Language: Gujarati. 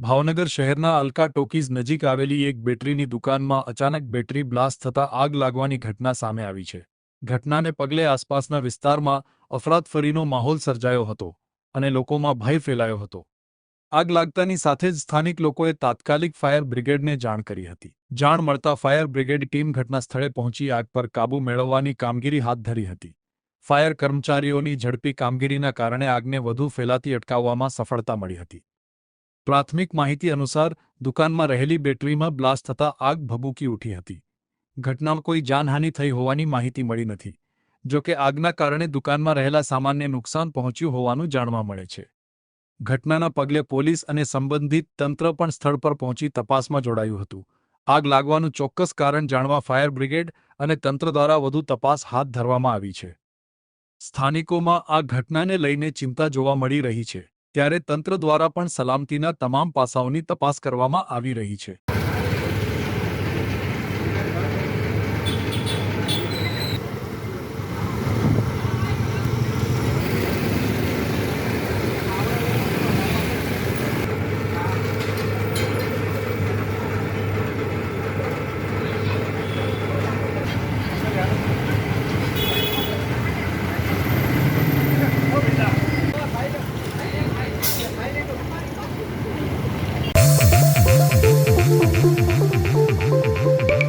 ભાવનગર શહેરના અલકા ટોકીઝ નજીક આવેલી એક બેટરીની દુકાનમાં અચાનક બેટરી બ્લાસ્ટ થતાં આગ લાગવાની ઘટના સામે આવી છે. ઘટનાને પગલે આસપાસના વિસ્તારમાં અફરાતફરીનો માહોલ સર્જાયો હતો અને લોકોમાં ભય ફેલાયો હતો. આગ લાગતાની સાથે જ સ્થાનિક લોકોએ તાત્કાલિક ફાયર બ્રિગેડને જાણ કરી હતી. જાણ મળતા ફાયર બ્રિગેડ ટીમ ઘટનાસ્થળે પહોંચી આગ પર કાબૂ મેળવવાની કામગીરી હાથ ધરી હતી. ફાયર કર્મચારીઓની ઝડપી કામગીરીના કારણે આગને વધુ ફેલાતી અટકાવવામાં સફળતા મળી હતી. પ્રાથમિક માહિતી અનુસાર દુકાનમાં રહેલી બેટરીમાં બ્લાસ્ટ થતાં આગ ભભૂકી ઉઠી હતી. ઘટનામાં કોઈ જાનહાનિ થઈ હોવાની માહિતી મળી નથી. જો કે આગના કારણે દુકાનમાં રહેલા સામાનને નુકસાન પહોંચ્યું હોવાનું જાણવા મળે છે. ઘટનાના પગલે પોલીસ અને સંબંધિત તંત્ર પણ સ્થળ પર પહોંચી તપાસમાં જોડાયું હતું. આગ લાગવાનું ચોક્કસ કારણ જાણવા ફાયર બ્રિગેડ અને તંત્ર દ્વારા વધુ તપાસ હાથ ધરવામાં આવી છે. સ્થાનિકોમાં આ ઘટનાને લઈને ચિંતા જોવા મળી રહી છે, ત્યારે તંત્ર દ્વારા પણ સલામતીના તમામ પાસાઓની તપાસ કરવામાં આવી રહી છે.